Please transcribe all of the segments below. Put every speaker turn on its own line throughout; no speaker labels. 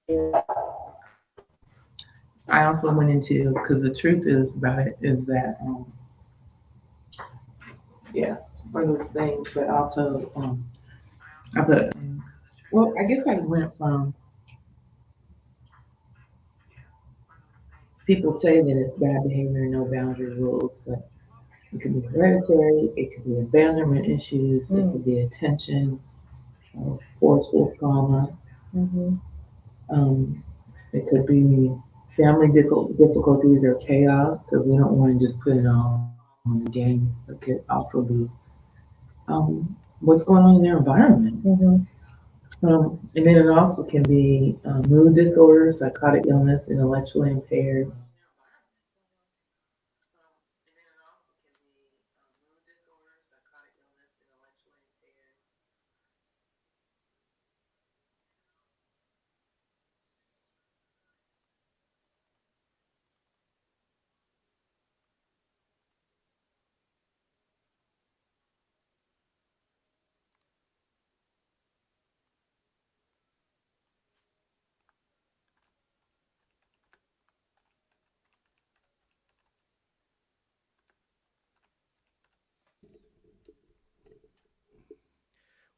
I also went into, because the truth is about it is that yeah, one of those things, but also I put well, I guess I went from people say that it's bad behavior, no boundary rules, but it could be hereditary, it could be abandonment issues, it could be attention, forceful trauma.
Mm-hmm.
Um, it could be family difficulties or chaos because we don't want to just put it all on the games. It could also be what's going on in their environment.
Mm-hmm.
And then it also can be mood disorders, psychotic illness, intellectually impaired.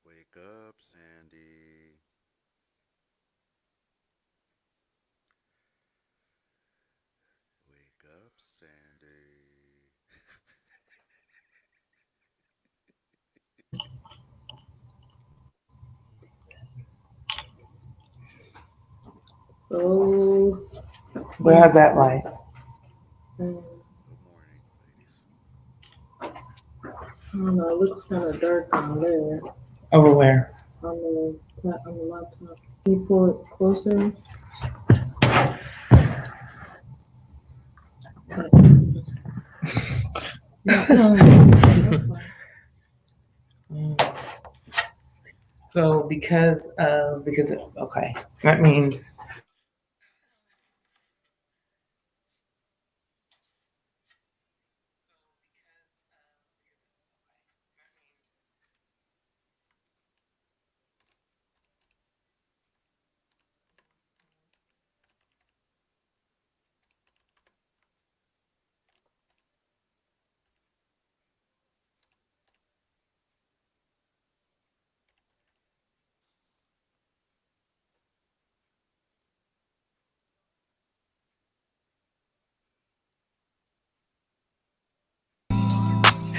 Wake up, Sandy. Wake up, Sandy.
So,
Where's that like?
Good morning, ladies.
I don't know. It looks kind of dark on there
Over where?
on the laptop. Can you pull it closer? No, that's fine.
Mm. So okay, that means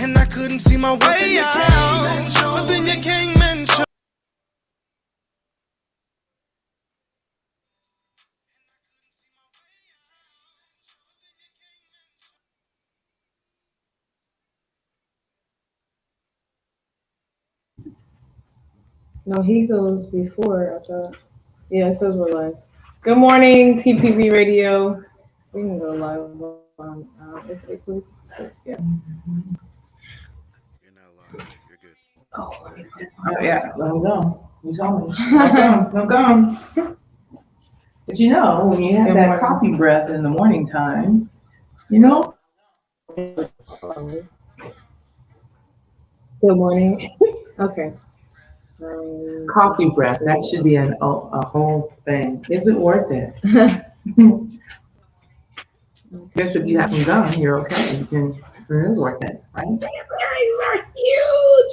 And I couldn't see my way out, but then you came and showed.
No, he goes before. I thought. Yeah, it says we're live. Good morning, TPV Radio. We can go live on. It's 8:26. Yeah.
You're not live. You're good.
Oh,
oh yeah, let him go. You told me. Don't go. But you know, when you have that coffee breath in the morning time, you know,
Good morning. Okay.
coffee breath. That should be a whole thing. Is it worth it? Guess if you have some gum, you're okay. You can. It is worth it, right?
These are huge.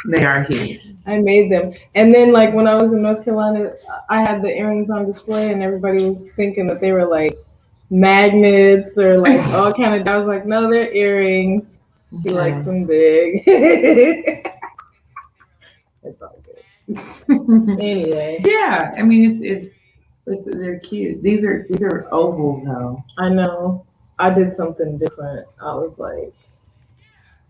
They are huge.
I made them. And then, like, when I was in North Carolina, I had the earrings on display, and everybody was thinking that they were like magnets or like all kind of. I was like, no, they're earrings. She likes them big. It's all good. Anyway.
Yeah, I mean it's they're cute. These are oval though.
I know. I did something different.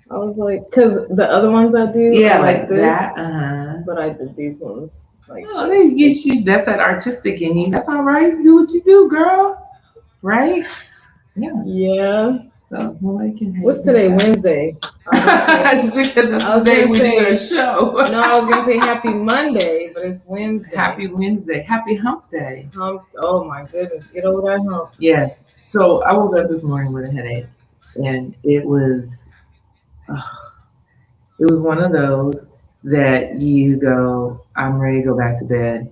Because the other ones I do,
Yeah,
are
like
this,
that.
but I did these ones like.
Oh, that's that artistic in you. That's all right. Do what you do, girl. Right? Yeah.
Yeah.
So nobody can hate.
What's today? Wednesday.
It's because it's the day we do a show.
No, I was gonna say happy Monday, but it's Wednesday.
Happy Wednesday. Happy Hump Day.
Hump. Oh my goodness, get over that hump.
Yes. So I woke up this morning with a headache, and it was one of those that you go, I'm ready to go back to bed,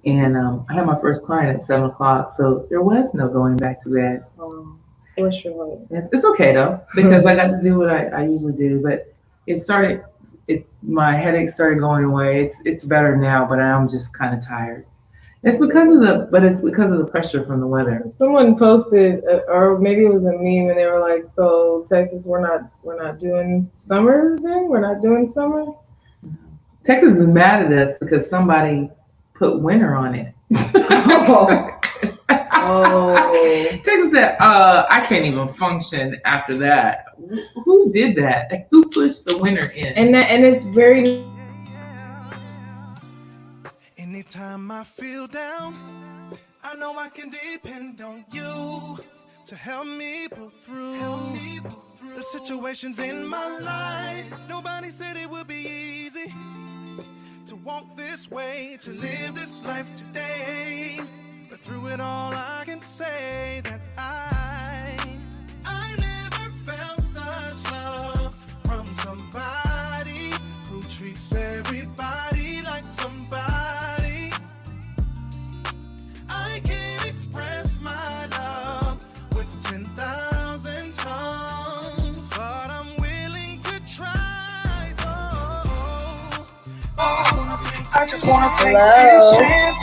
And I had my first client at 7 o'clock, so there was no going back to bed.
Bless your heart.
It's okay though, because I got to do what I usually do. But it started, my headache started going away. It's better now, but I'm just kind of tired. It's because of the pressure from the weather.
Someone posted, or maybe it was a meme, and they were like, "So Texas, we're not doing summer then? We're not doing summer."
Texas is mad at us because somebody put winter on it.
Oh.
Texas said, I can't even function after that. Who did that? Who pushed the winter in?
And it's very.
Anytime I feel down, I know I can depend on you to help me pull through the situations in my life. Nobody said it would be easy to walk this way, to live this life today. But through it all, I can say that I never felt such love from somebody who treats everybody like somebody. I can't express my love with 10,000 tongues, but I'm willing to try. I just wanna take this chance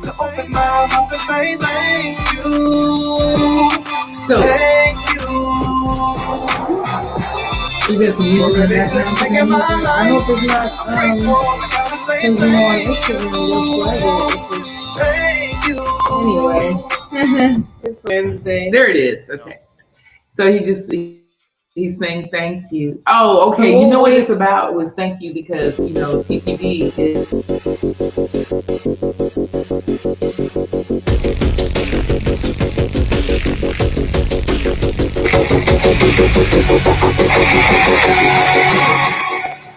to open my mouth and say thank you.
So,
Thank you.
is there some music in the background?
I hope it's not changing on Instagram.
Thank you.
Anyway, it's Wednesday.
There it is. Okay. So he's saying thank you. Oh, okay.
So
You know what it's about was thank you because TPV is.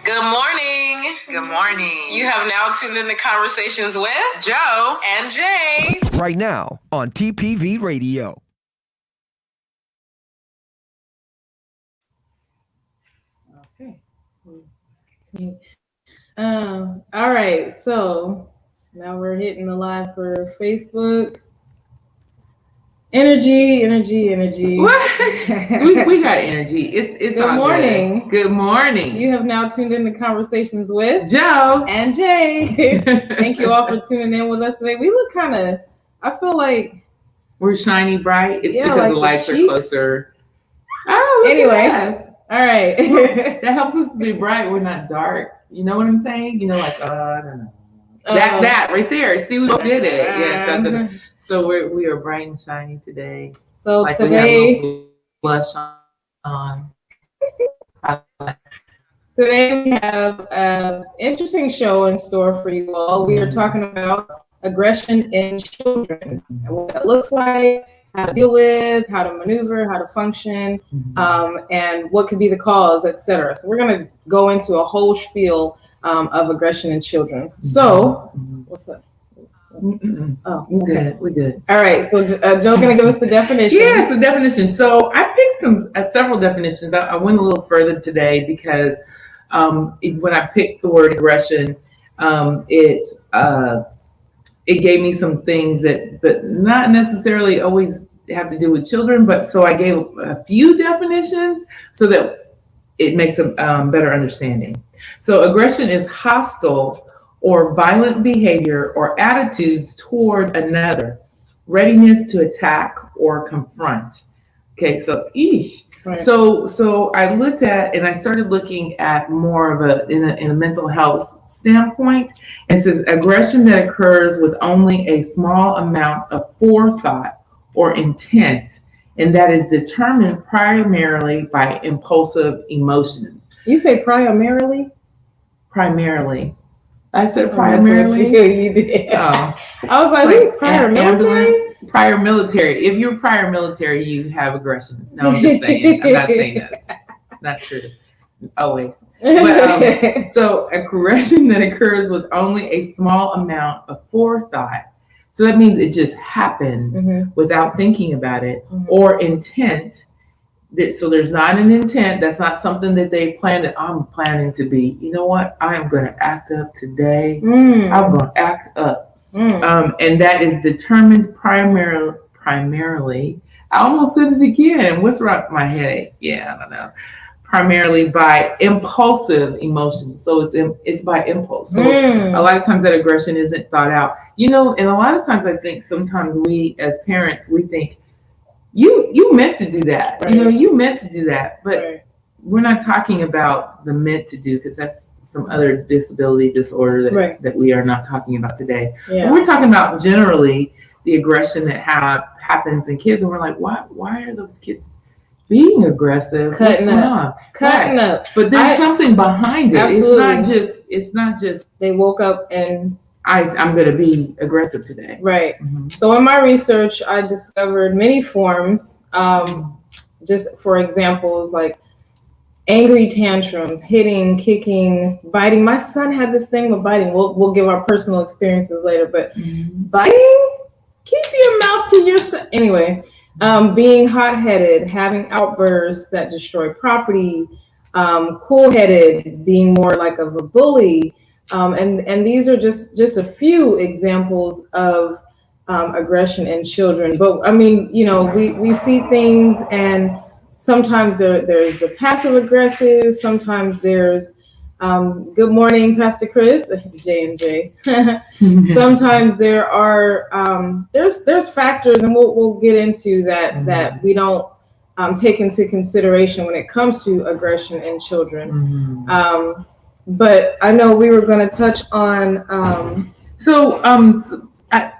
Good morning.
Good morning.
You have now tuned into Conversations with Jo and Jay.
Right now on TPV Radio.
Okay. All right. So now we're hitting the live for Facebook. Energy.
What? we got energy. It's
Good
all
morning.
Good morning.
You have now tuned into Conversations with
Jo
and Jay. Thank you all for tuning in with us today. We look kind of, I feel like
we're shiny bright. It's because
like
the lights are
cheeks.
closer. Oh, look
Anyway.
at us.
All right.
That helps us to be bright. We're not dark. You know what I'm saying? Like, I don't know. That right there. See, we did it. Yeah. So we are bright and shiny today.
So
like
today,
we have blush on.
Today we have an interesting show in store for you all. We are talking about aggression in children and what that looks like, how to deal with, how to maneuver, how to function, and what could be the cause, etc. So we're going to go into a whole spiel of aggression in children. So, what's up? Oh,
we good.
All right, so Joe's going to give us the definition.
Yes, the definition. So I picked several definitions. I went a little further today because when I picked the word aggression, it gave me some things that not necessarily always have to do with children, but so I gave a few definitions so that it makes a better understanding. So aggression is hostile or violent behavior or attitudes toward another, readiness to attack or confront. Okay, so Right. So I looked at and I started looking at more of in a mental health standpoint. And it says aggression that occurs with only a small amount of forethought or intent, and that is determined primarily by impulsive emotions.
You say primarily?
Primarily. I said primarily.
You did.
Oh.
I was like prior military?
Prior military. If you're prior military, you have aggression. No, I'm just saying. I'm not saying that's not true. Always. But, so aggression that occurs with only a small amount of forethought. So that means it just happens without thinking about it, or intent. So there's not an intent. That's not something that they planned that I'm planning to be. You know what? I am going to act up today. I'm going to act up. And that is determined primarily. I almost said it again. What's wrong with my headache? Yeah, I don't know. Primarily by impulsive emotions. So it's by impulse. So a lot of times that aggression isn't thought out. And a lot of times I think sometimes we as parents, we think, you meant to do that.
Right.
You meant to do that. But
Right.
we're not talking about the meant to do, because that's some other disability disorder that we are not talking about today.
Yeah.
But we're talking about generally the aggression that happens in kids, and we're like, why are those kids being aggressive?
Cutting
What's
up.
going on?
Cutting up.
But there's something behind it.
Absolutely.
It's not just
they woke up and
I'm going to be aggressive today.
Right.
Mm-hmm.
So in my research, I discovered many forms. Just for examples, like angry tantrums, hitting, kicking, biting. My son had this thing with biting. We'll give our personal experiences later, but biting, keep your mouth to yourself. Anyway, being hot-headed, having outbursts that destroy property, cool-headed, being more like of a bully. And these are just a few examples of aggression in children. But I mean, we see things, and sometimes there's the passive aggressive. Sometimes there's good morning, Pastor Chris, J&J. Sometimes there are there's factors, and we'll get into that we don't take into consideration when it comes to aggression in children. But I know we were going to touch on.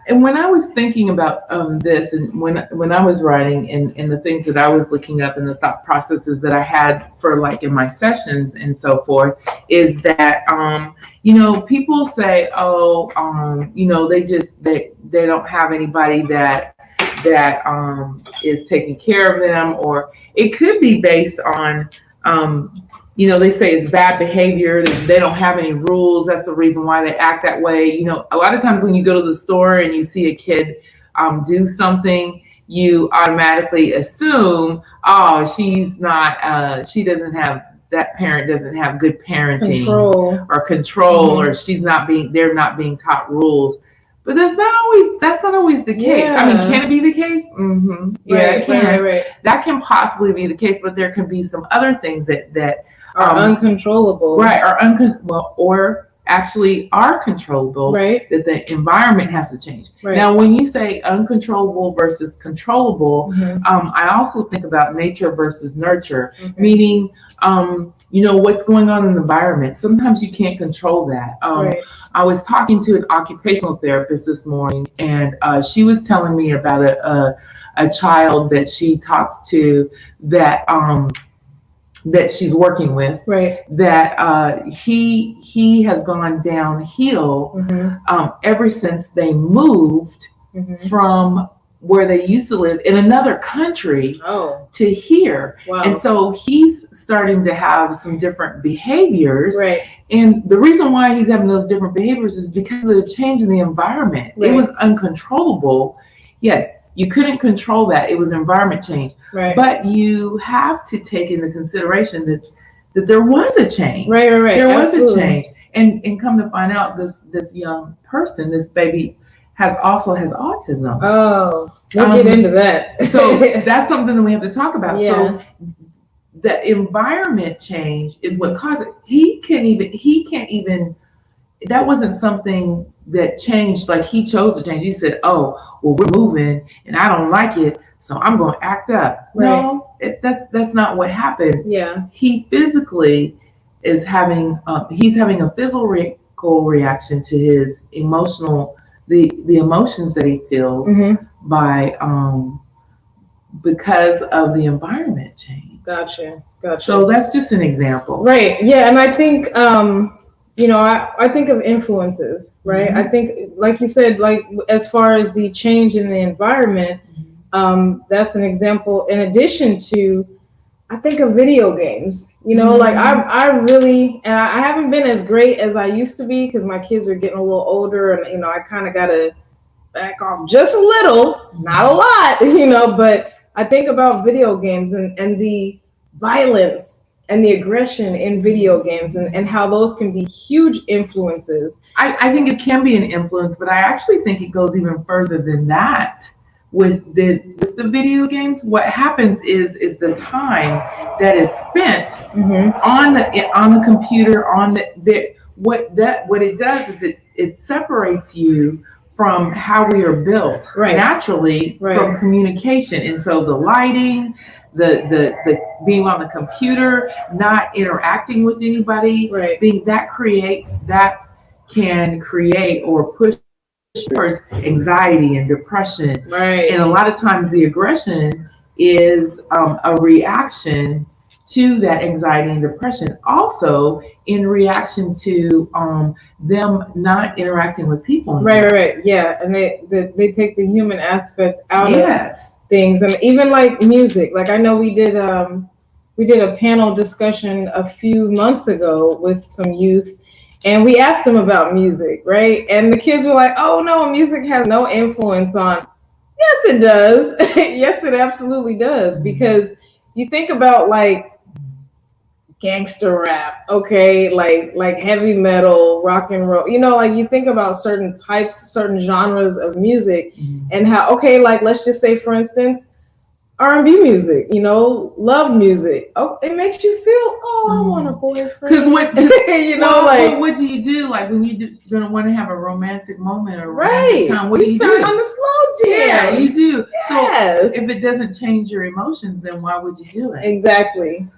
And when I was thinking about this, and when I was writing, and the things that I was looking up, and the thought processes that I had for like in my sessions and so forth, is that people say, they don't have anybody that is taking care of them, or it could be based on they say it's bad behavior. They don't have any rules. That's the reason why they act that way. A lot of times when you go to the store and you see a kid do something, you automatically assume, she's not, that parent doesn't have good parenting control, or they're not being taught rules. But that's not always the case.
Yeah.
I mean, can it be the case? Mm-hmm. Yeah, it can.
Right.
That can possibly be the case, but there can be some other things that
are uncontrollable.
Right, or actually are controllable.
Right.
That the environment has to change.
Right.
Now, when you say uncontrollable versus controllable, I also think about nature versus nurture, meaning, what's going on in the environment. Sometimes you can't control that.
Right.
I was talking to an occupational therapist this morning, and she was telling me about a child that she talks to that she's working with.
Right.
That he has gone downhill ever since they moved from where they used to live in another country to here.
Wow.
And so he's starting to have some different behaviors.
Right.
And the reason why he's having those different behaviors is because of the change in the environment.
Right.
It was uncontrollable. Yes, you couldn't control that. It was environment change.
Right.
But you have to take into consideration that there was a change.
Right.
There was
Absolutely.
a change. And come to find out, this young person, this baby, also has autism.
Oh, we'll get into that.
So that's something that we have to talk about.
Yeah.
So the environment change is what caused it. He can't even, that wasn't something that changed, like he chose to change. He said, we're moving and I don't like it, so I'm going to act up.
Right.
No, that's not what happened.
Yeah.
He physically is having a physical reaction to his emotional, the emotions that he feels by because of the environment change.
Gotcha.
So that's just an example.
Right. Yeah. And I think I think of influences, right? I think, like you said, like as far as the change in the environment, that's an example. In addition to, I think of video games. Like I really, and I haven't been as great as I used to be because my kids are getting a little older, and I kind of got to back off just a little, not a lot, but I think about video games and the violence and the aggression in video games and how those can be huge influences.
I think it can be an influence, but I actually think it goes even further than that. With the video games, what happens is the time that is spent on the computer, on what it does is it separates you from how we are built naturally from communication. And so the lighting, the being on the computer, not interacting with anybody, being that can create or push towards anxiety and depression. And a lot of times the aggression is a reaction to that anxiety and depression. Also in reaction to them not interacting with people.
Yeah. And they take the human aspect out of things. And even like music, like I know we did a panel discussion a few months ago with some youth. And we asked them about music, right? And the kids were like, oh no, music has no influence on. Yes, it does. Yes, it absolutely does. Because you think about like gangster rap, okay? Like heavy metal, rock and roll. You know, like you think about certain types, certain genres of music and how, okay, like let's just say, for instance, R&B music, you know, love music. Oh, it makes you feel, I want a boyfriend.
Because what
you know,
what do you do? Like when you're gonna want to have a romantic moment or romantic time, what do you
turn
do?
on the slow jam.
Yeah, you do.
Yes.
So if it doesn't change your emotions, then why would you do it?
Exactly.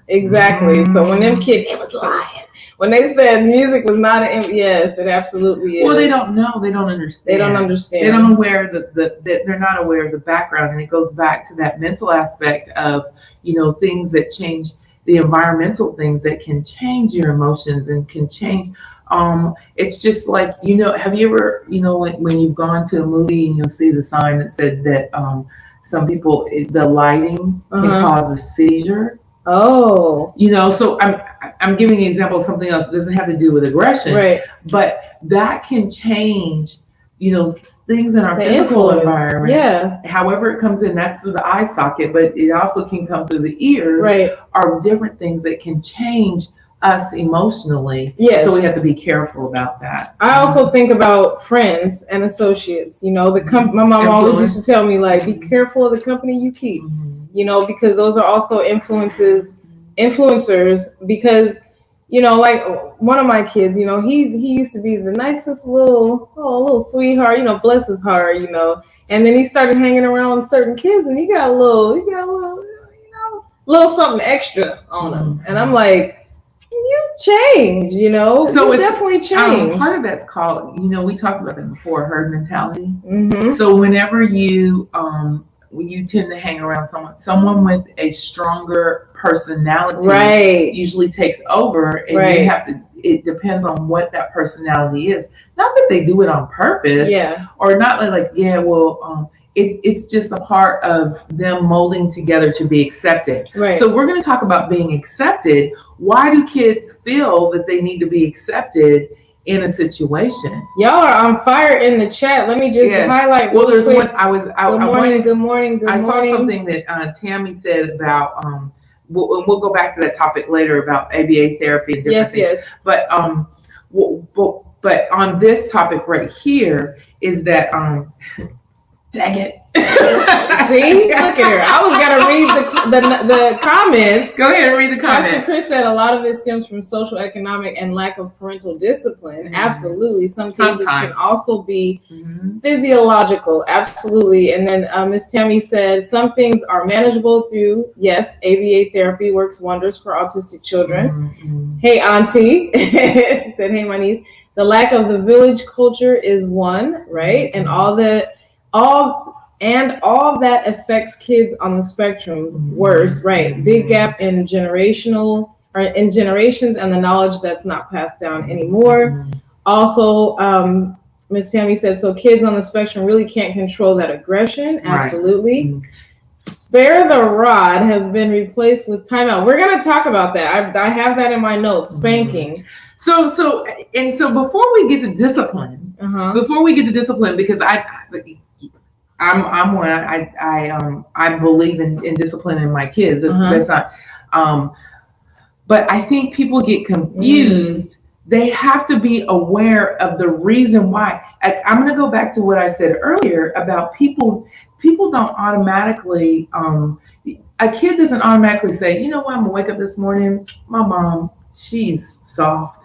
So when them kids, it was lying. When they said music was not yes, it absolutely is.
Well, they don't know. They don't understand.
They don't understand.
They don't aware they're not aware of the background, and it goes back to that mental aspect of, you know, things that change, the environmental things that can change your emotions and can change. It's just like, you know, have you ever, you know, when you've gone to a movie and you'll see the sign that said that some people, the lighting can cause a seizure.
Oh,
you know, so I'm giving an example of something else. It doesn't have to do with aggression, but that can change, you know, things in our physical environment. Yeah. However it comes in, that's through the eye socket, but it also can come through the ears. Are different things that can change us emotionally. Yes. So we have to be careful about that.
I also think about friends and associates. You know, my mom always used to tell me, like, be careful of the company you keep. You know, because those are also influencers, because, you know, like one of my kids, you know, he used to be the nicest little sweetheart, you know, bless his heart, you know, and then he started hanging around certain kids and he got a little, you know, little something extra on him. And I'm like, you change, you know, so you definitely change.
Part of that's called, you know, we talked about that before, herd mentality. So whenever you tend to hang around someone with a stronger personality, usually takes over, and you have to. It depends on what that personality is. Not that they do it on purpose, or not it's just a part of them molding together to be accepted. So we're going to talk about being accepted. Why do kids feel that they need to be accepted in a situation? Y'all
are on fire in the chat. Let me just highlight.
Well, there's
quick.
one.
Good morning.
I saw something that Tammy said about. We'll go back to that topic later about ABA therapy and different things. But but on this topic right here is that dang it.
See, look at her. I was gonna read the comments.
Go ahead and read the comments.
Pastor Chris said a lot of it stems from social, economic, and lack of parental discipline. Absolutely. Some cases can also be physiological. Absolutely. And then Miss Tammy said some things are manageable through, ABA therapy works wonders for autistic children. Hey, Auntie. She said, hey, my niece. The lack of the village culture is one, right? And all that affects kids on the spectrum worse, right? Big gap in generations and the knowledge that's not passed down anymore. Also, Ms. Tammy said, so kids on the spectrum really can't control that aggression. Absolutely. Spare the rod has been replaced with timeout. We're going to talk about that. I have that in my notes, spanking.
So before we get to discipline, because I'm one. I believe in disciplining my kids. That's not. But I think people get confused. They have to be aware of the reason why. I'm going to go back to what I said earlier about people. People don't automatically, a kid doesn't automatically say, you know what, I'm going to wake up this morning, my mom, she's soft.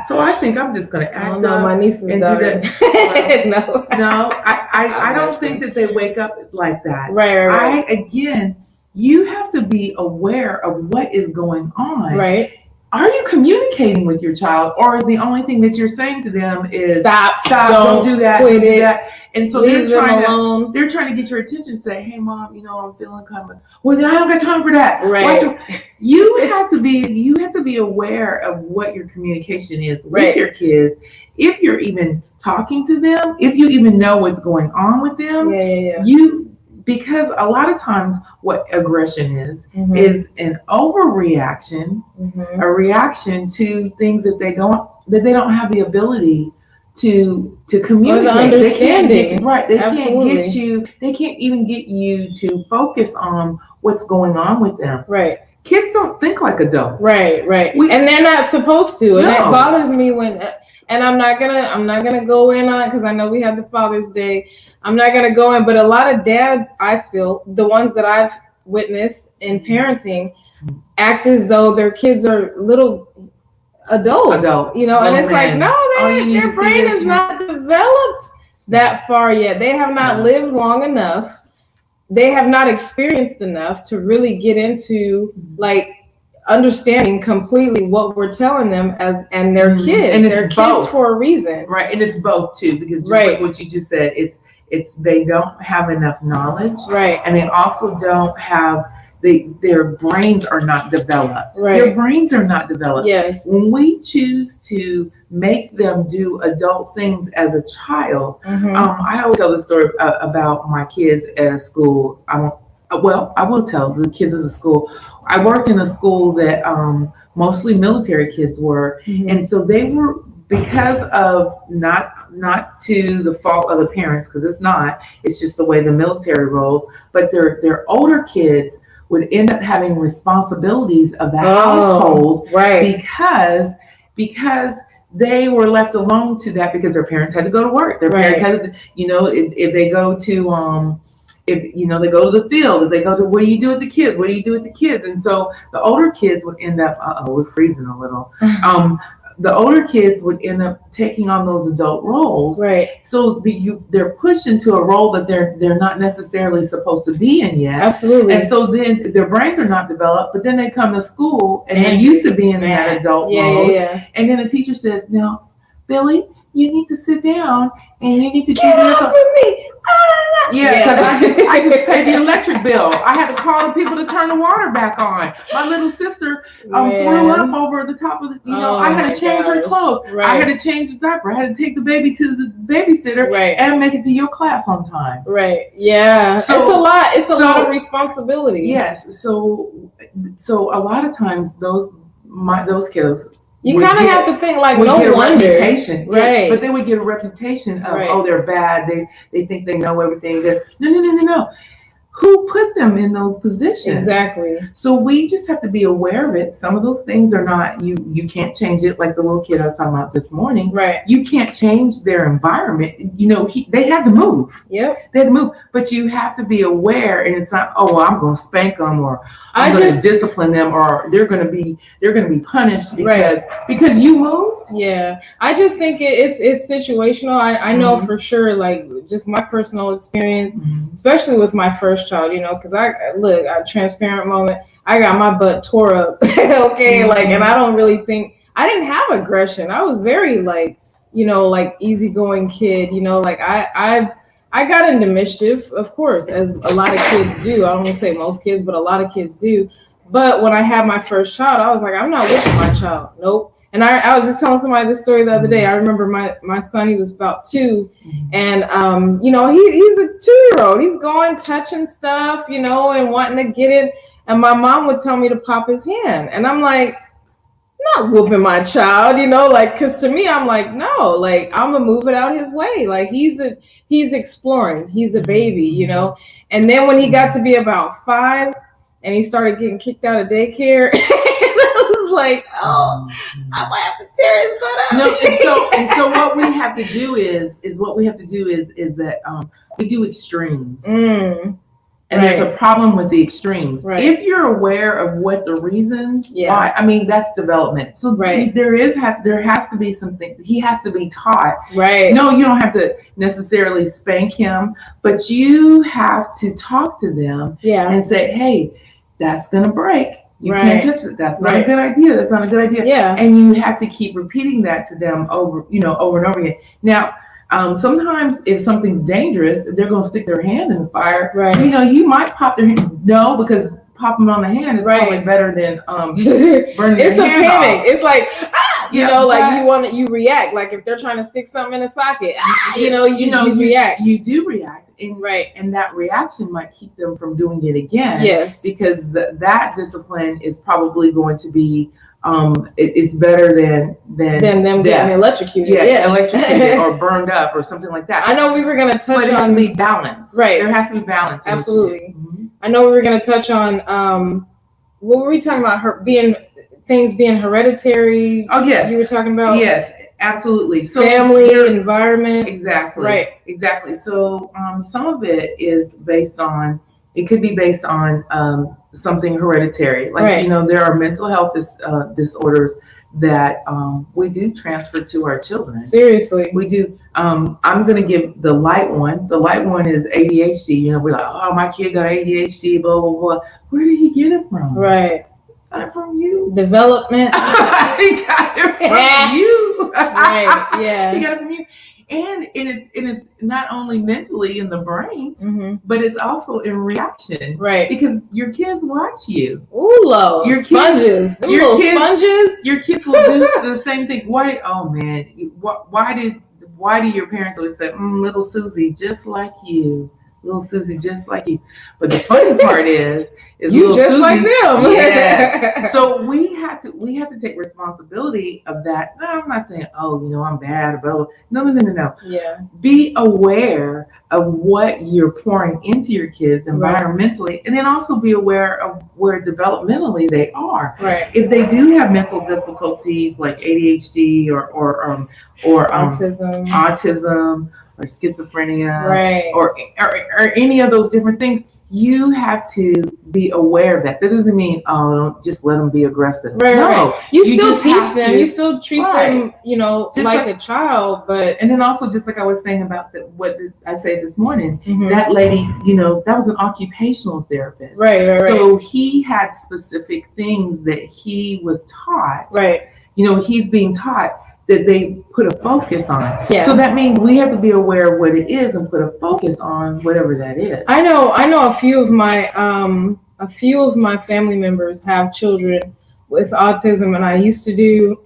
So I think I'm just going to act up
my niece's
and do
daughter.
that.
No,
I don't think that they wake up like that.
Right.
Again, you have to be aware of what is going on.
Right.
Are you communicating with your child, or is the only thing that you're saying to them is
stop,
don't do that,
quit
do
it.
that. And so
Leave them alone.
they're trying to get your attention. Say, hey mom, I'm feeling kind of, well, I don't got time for that.
Right.
You have to be aware of what your communication is with your kids. If you're even talking to them, if you even know what's going on with them, because a lot of times what aggression is an overreaction, a reaction to things that they don't have the ability to communicate.
Or the understanding.
They can't even get you to focus on what's going on with them.
Right.
Kids don't think like adults.
Right. And they're not supposed to. And that bothers me when, and I'm not gonna go in on, because I know we had the Father's Day. I'm not going to go in, but a lot of dads, I feel, the ones that I've witnessed in parenting, act as though their kids are little adults. And it's like, no, their brain is not developed that far yet. They have not lived long enough. They have not experienced enough to really get into understanding completely what we're telling them and their kids. And they're kids for a reason.
Right. And it's both too, because just like what you just said, it's they don't have enough knowledge.
Right.
And they also don't have their brains are not developed.
Right.
Their brains are not developed.
Yes.
When we choose to make them do adult things as a child, I always tell the story about my kids at a school. I will tell the kids at the school. I worked in a school that mostly military kids were, and so they were, because of not to the fault of the parents, because it's just the way the military rolls, but their older kids would end up having responsibilities of the household, because they were left alone to that, because their parents had to go to work. Their parents had to, if they go to they go to the field, if they go to, what do you do with the kids? What do you do with the kids? And so the older kids would end up, we're freezing a little. The older kids would end up taking on those adult roles. Right. So they're pushed into a role that they're not necessarily supposed to be in yet.
Absolutely.
And so then their brains are not developed, but then they come to school and they're used to being in that adult role. Yeah. And then the teacher says, "Now, Billy, you need to sit down and you need to do this." Because I just paid the electric bill. I had to call the people to turn the water back on. My little sister threw up over the top of the, I had to change her clothes. Right. I had to change the diaper. I had to take the baby to the babysitter and make it to your class on time.
Right. Yeah. So, it's a lot. It's a lot of responsibility.
Yes. So a lot of times those kiddos,
you kind of have to think no wonder.
Reputation. Right. But they would get a reputation of, they're bad. They think they know everything. No. Who put them in those positions?
Exactly.
So we just have to be aware of it. Some of those things are not, you can't change it, like the little kid I was talking about this morning.
Right.
You can't change their environment. They had to move.
Yep.
They had to move. But you have to be aware, and it's not, I'm going to spank them, or I'm going to discipline them, or they're going to be punished because you moved.
Yeah. I just think it's situational. I know for sure, just my personal experience, especially with my first child, because a transparent moment, I got my butt tore up. Okay. And I don't really think, I didn't have aggression. I was very easygoing kid, I got into mischief, of course, as a lot of kids do. I don't want to say most kids, but a lot of kids do. But when I had my first child, I was like, I'm not whipping my child. Nope. And I was just telling somebody this story the other day. I remember my son, he was about 2, and he's a 2-year-old. He's going, touching stuff, and wanting to get it. And my mom would tell me to pop his hand. And I'm like, not whooping my child, because to me, I'm like, no, I'm gonna move it out his way. He's exploring. He's a baby, And then when he got to be about 5 and he started getting kicked out of daycare, was like, oh, I might have to tear his butt up.
No, and so what we have to do is that we do extremes. And there's a problem with the extremes.
Right.
If you're aware of what the reasons why, I mean, that's development. So there has to be something. He has to be taught.
Right.
No, you don't have to necessarily spank him, but you have to talk to them and say, hey, that's going to break. You can't touch it. That's not a good idea. That's not a good idea.
Yeah.
And you have to keep repeating that to them over and over again. Now, sometimes if something's dangerous, they're going to stick their hand in the fire.
Right.
You might pop their hand. No, because popping on the hand is probably better than burning
it's
their hand
a panic.
off.
It's like, you react. Like if they're trying to stick something in a socket, you react.
You do react. And that reaction might keep them from doing it again.
Yes.
Because that discipline is probably going to be it's better than
them getting electrocuted.
Yeah, electrocuted or burned up or something like that.
I know we were going to touch
but it has
on
to be balance.
Right.
There has to be balance.
Absolutely.
Mm-hmm.
I know we were going to touch on what were we talking about? Things being hereditary.
Oh yes.
You were talking about.
Yes, absolutely. So
family, environment.
Exactly.
Right.
Exactly. So some of it is based on. It could be based on something hereditary. Like, there are mental health disorders that we do transfer to our children.
Seriously.
We do. I'm going to give the light one. The light one is ADHD. We're like, oh, my kid got ADHD, blah, blah, blah. Where did he get it from?
Right.
Got it from you.
Development.
He got it from you.
Right, yeah.
He got it from you. And it's not only mentally in the brain, but it's also in reaction.
Right.
Because your kids watch you.
Ooh, Lord.
Your
sponges.
Kids,
Them little sponges.
Your kids will do the same thing. Why do your parents always say, little Susie, just like you? Little Susie, just like you. But the funny part is
you just Susie, like them.
Yes. So we have to take responsibility of that. No, I'm not saying, I'm bad, blah, blah. No.
Yeah.
Be aware of what you're pouring into your kids environmentally, and then also be aware of where developmentally they are.
Right.
If they do have mental difficulties like ADHD or autism or schizophrenia, or any of those different things, you have to be aware of that. That doesn't mean, don't just let them be aggressive.
Right,
no,
right. You still teach them. You still treat them,
just
like a child. But
and then also, just like I was saying about what I said this morning,
mm-hmm.
that lady, that was an occupational therapist.
Right.
So he had specific things that he was taught.
Right.
He's being taught that they put a focus on.
Yeah.
So that means we have to be aware of what it is and put a focus on whatever that is.
I know a few of my family members have children with autism, and I used to do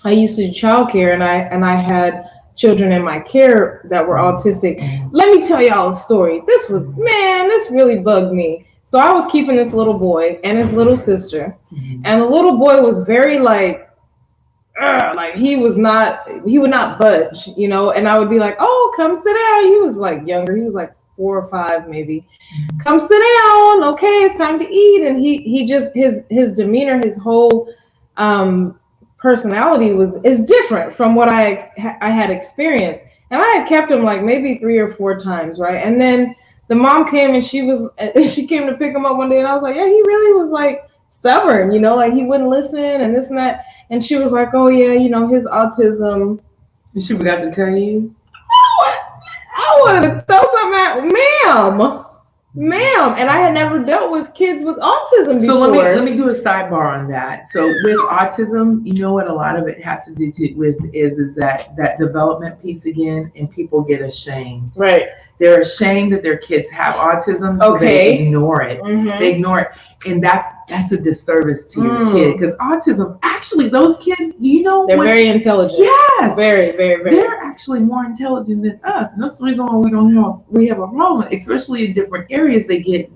childcare, and I had children in my care that were autistic. Let me tell y'all a story. This really bugged me. So I was keeping this little boy and his little sister, and the little boy was very he would not budge, and I would be like, oh, come sit down. He was younger. He was 4 or 5 maybe. Come sit down. Okay, it's time to eat. And he just, his demeanor, his whole personality is different from what I had experienced. And I had kept him maybe 3 or 4 times, right? And then the mom came and she came to pick him up one day, and I was like, yeah, he really was stubborn, he wouldn't listen and this and that. And she was like, oh yeah, his autism.
And she forgot to tell you?
I wanted to throw something at ma'am. And I had never dealt with kids with autism before.
So let me do a sidebar on that. So with autism, what a lot of it has to do with is that development piece again, and people get ashamed.
Right.
They're ashamed that their kids have autism, so they ignore it.
Mm-hmm.
They ignore it. And that's a disservice to your kid, because autism, actually, those kids,
they're very intelligent.
Yes,
very, very, very.
They're actually more intelligent than us, and that's the reason why we have a problem, especially in different areas. They get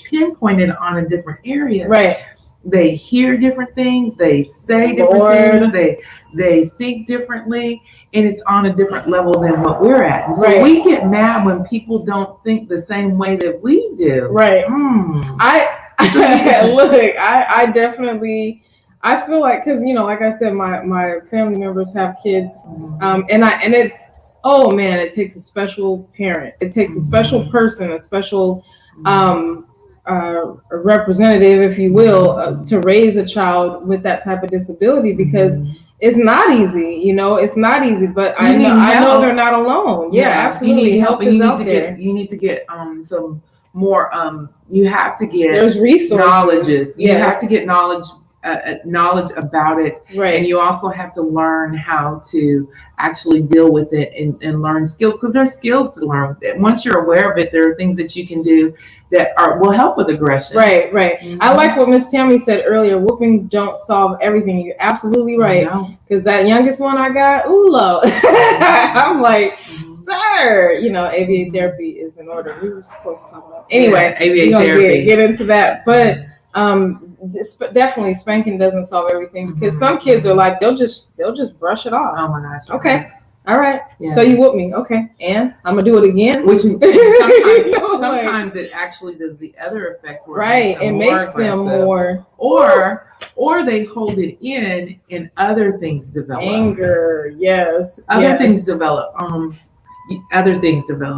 pinpointed on a different area.
Right.
They hear different things. They say different things. They think differently, and it's on a different level than what we're at. And so we get mad when people don't think the same way that we do.
Right. Look, I definitely, I feel like, because like I said, my family members have kids, and it's, oh man, it takes a special parent, it takes a special person, a special representative, if you will, to raise a child with that type of disability, because it's not easy, it's not easy, but I know they're not alone. Yeah, absolutely.
You need
help is out there.
You need to get some more, you have to get,
there's resources,
knowledges. You have to get knowledge about it,
right?
And you also have to learn how to actually deal with it and learn skills, because there's skills to learn with it. Once you're aware of it, there are things that you can do that will help with aggression.
Right. I like what Miss Tammy said earlier. Whoopings don't solve everything. You're absolutely right. Because that youngest one I got, ooh, Lord. I'm like, sir, ABA therapy is in order. We were supposed to talk about anyway.
ABA therapy.
Get into that, but definitely spanking doesn't solve everything, because some kids are like, they'll just brush it off.
Oh my gosh.
Okay. All right.
Yeah.
So you whoop me. Okay. And I'm going to do it again.
Which sometimes it actually does the other effect.
Right. It makes them more.
Or they hold it in and other things develop.
Anger. Yes.
Other things develop.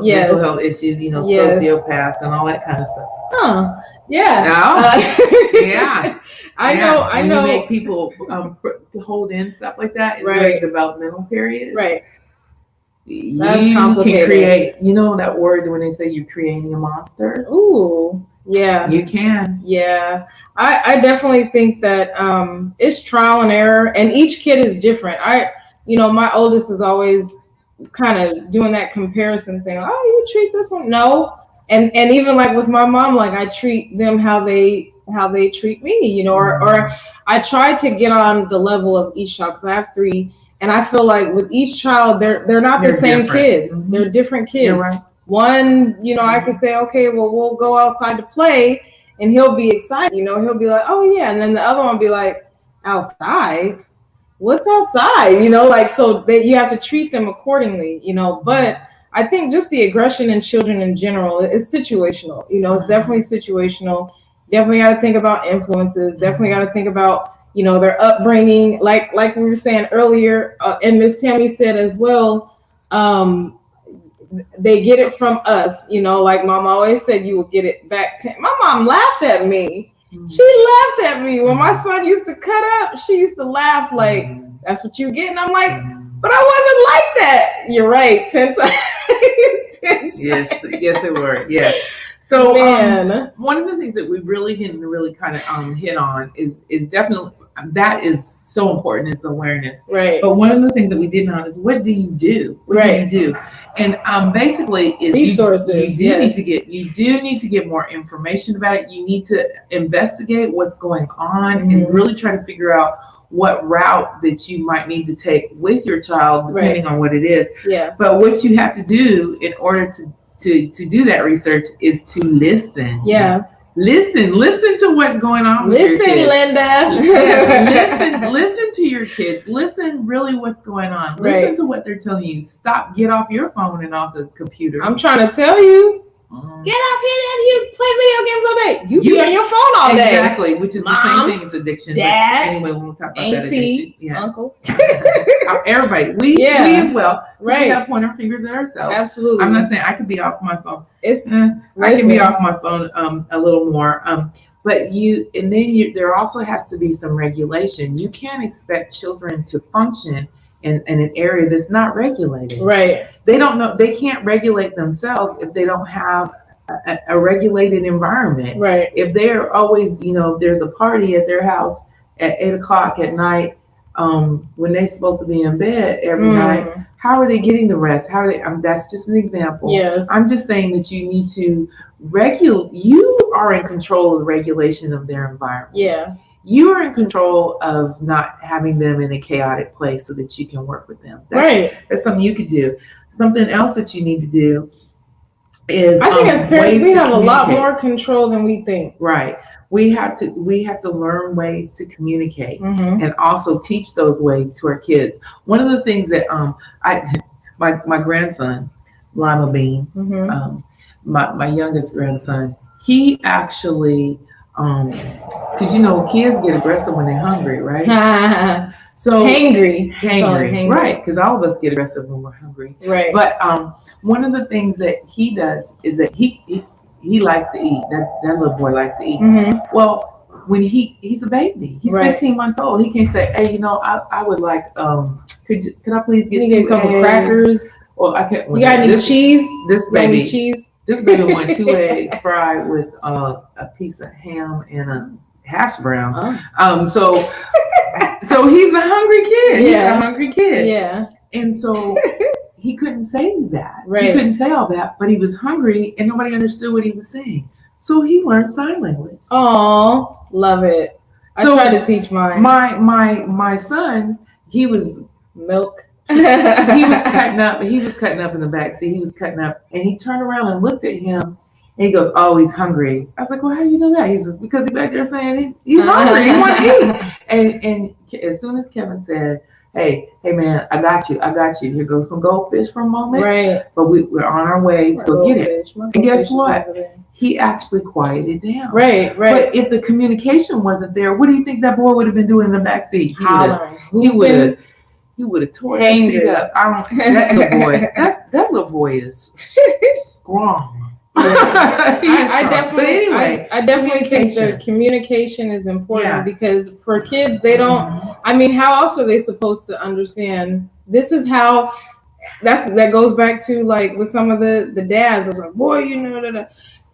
Yes.
Mental health issues, sociopaths and all that kind of stuff.
Huh. Yeah.
Yeah.
I know.
You make people hold in stuff like that in their developmental period.
Right.
That's complicated. Can create, that word when they say you're creating a monster?
Ooh. Yeah.
You can.
Yeah. I definitely think that it's trial and error, and each kid is different. My oldest is always kind of doing that comparison thing. Oh, you treat this one? No. And even like with my mom, like I treat them how they treat me, or I try to get on the level of each child, because I have 3, and I feel like with each child they're not the same
different.
Kid. Mm-hmm. They're different kids. You're right. One, I could say, okay, well, we'll go outside to play, and he'll be excited, he'll be like, oh yeah, and then the other one be like, outside? What's outside? So that you have to treat them accordingly, but I think just the aggression in children in general is situational. It's definitely situational. Definitely got to think about influences. Definitely got to think about, their upbringing. Like we were saying earlier, and Miss Tammy said as well, they get it from us. Like Mom always said, you will get it back. My mom laughed at me. She laughed at me when my son used to cut up. She used to laugh like, that's what you get. And I'm like, but I wasn't like that. You're right. 10 times. 10 times.
Yes, it were. Yeah. So one of the things that we really didn't kind of hit on is definitely, that is so important, is the awareness.
Right.
But one of the things that we didn't on is, what do you do? What do you do? And basically is
resources.
You do need to get more information about it. You need to investigate what's going on and really try to figure out what route that you might need to take with your child, depending on what it is.
Yeah.
But what you have to do in order to do that research is to listen.
Yeah.
Listen to what's going on with your kids.
Linda.
Listen to your kids. Listen really what's going on. Listen to what they're telling you. Get off your phone and off the computer.
I'm trying to tell you. Get off here and you play video games all day. You be on your phone all day.
Exactly, which is the same thing as addiction.
Dad,
but anyway, we'll talk about
auntie,
that addiction.
uncle.
Everybody. We as well.
Right.
We got to point our fingers at ourselves.
Absolutely.
I'm not saying I could be off my phone.
I
can be off my phone a little more. But there also has to be some regulation. You can't expect children to function in an area that's not regulated.
Right.
They don't know, they can't regulate themselves if they don't have a regulated environment.
Right.
If they're always, there's a party at their house at 8:00 at night, when they're supposed to be in bed every night, how are they getting the rest? How are they? That's just an example.
Yes.
I'm just saying that you need to you are in control of the regulation of their environment.
Yeah.
You are in control of not having them in a chaotic place so that you can work with them. That's something you could do. Something else that you need to do is,
I think as parents we have a lot more control than we think.
Right. We have to learn ways to communicate and also teach those ways to our kids. One of the things that my grandson, Lima Bean, my youngest grandson, he actually Because kids get aggressive when they're hungry, right? So
hangry.
Right? Because all of us get aggressive when we're hungry.
Right.
But one of the things that he does is that he likes to eat. That little boy likes to eat.
Mm-hmm.
Well, when he's a baby, he's 15 months old. He can't say, "Hey, I would like could I please get
a couple crackers?"
Or I can't.
You got any cheese?
This baby,
cheese.
This baby want 2 eggs fried with a piece of ham and a hash brown.
Oh.
So he's a hungry kid.
Yeah.
He's a hungry kid.
Yeah.
And so he couldn't say that.
Right.
He couldn't say all that, but he was hungry and nobody understood what he was saying. So he learned sign language.
Oh, love it. I tried to teach mine.
My son, he was
milk.
he was cutting up in the back seat. He was cutting up and he turned around and looked at him and he goes, "Oh, he's hungry." I was like, "Well, how do you know that?" He says, "Because he's back there saying he's hungry, he wants to eat." And as soon as Kevin said, Hey man, I got you. Here goes some goldfish for a moment.
Right.
But we're on our way to go get it. And guess what? He actually quieted down.
Right.
But if the communication wasn't there, what do you think that boy would have been doing in the back seat? He would have tore that seat up. That little boy is strong.
I definitely think the communication is important because for kids, they don't. I mean, how else are they supposed to understand? This is how. That goes back to like with some of the dads. It's like, boy,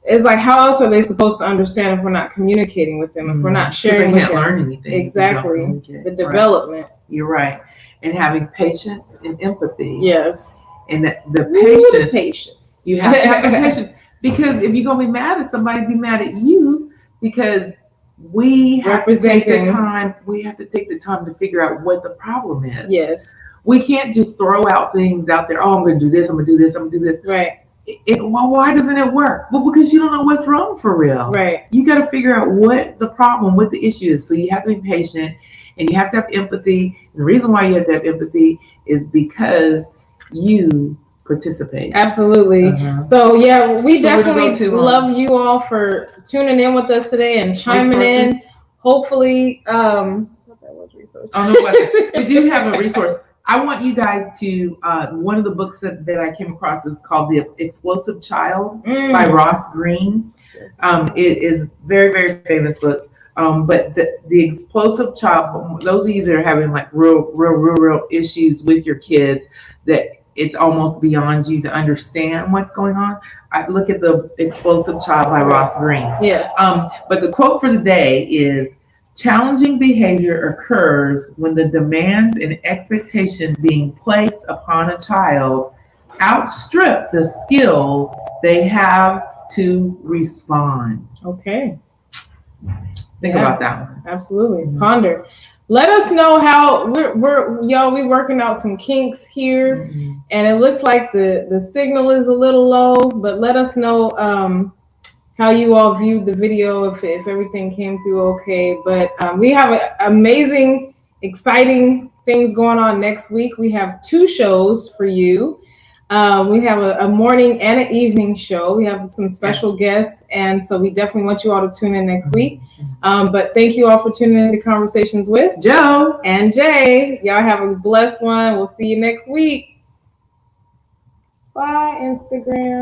It's like, how else are they supposed to understand if we're not communicating with them? If we're not sharing,
they can't learn anything.
Exactly, the development.
Right. You're right, and having patience and empathy.
Yes,
and the patience. You have to have the patience. Because if you're going to be mad at somebody, be mad at you because we have to take the time. We have to take the time to figure out what the problem is.
Yes.
We can't just throw out things out there. Oh, I'm going to do this. I'm going to do this. I'm going to do this.
Right.
Why doesn't it work? Well, because you don't know what's wrong for real.
Right.
You got to figure out what the problem, what the issue is. So you have to be patient and you have to have empathy. And the reason why you have to have empathy is because you participate.
Absolutely. So we definitely love you all for tuning in with us today and chiming in. Hopefully,
we do have a resource. I want you guys to one of the books that I came across is called The Explosive Child by Ross Greene. It is very, very famous book. But the explosive child, those of you that are having like real issues with your kids, that it's almost beyond you to understand what's going on. I look at The Explosive Child by Ross Greene.
Yes.
But the quote for the day is, challenging behavior occurs when the demands and expectations being placed upon a child outstrip the skills they have to respond.
Okay.
Think about that one.
Absolutely. Mm-hmm. Ponder. Let us know how we're working out some kinks here, and it looks like the signal is a little low, but let us know how you all viewed the video, if everything came through okay. But we have amazing, exciting things going on next week. We have 2 shows for you. We have a morning and an evening show. We have some special guests, and so we definitely want you all to tune in next week. But thank you all for tuning in to Conversations with
Jo
and Jay. Y'all have a blessed one. We'll see you next week. Bye, Instagram.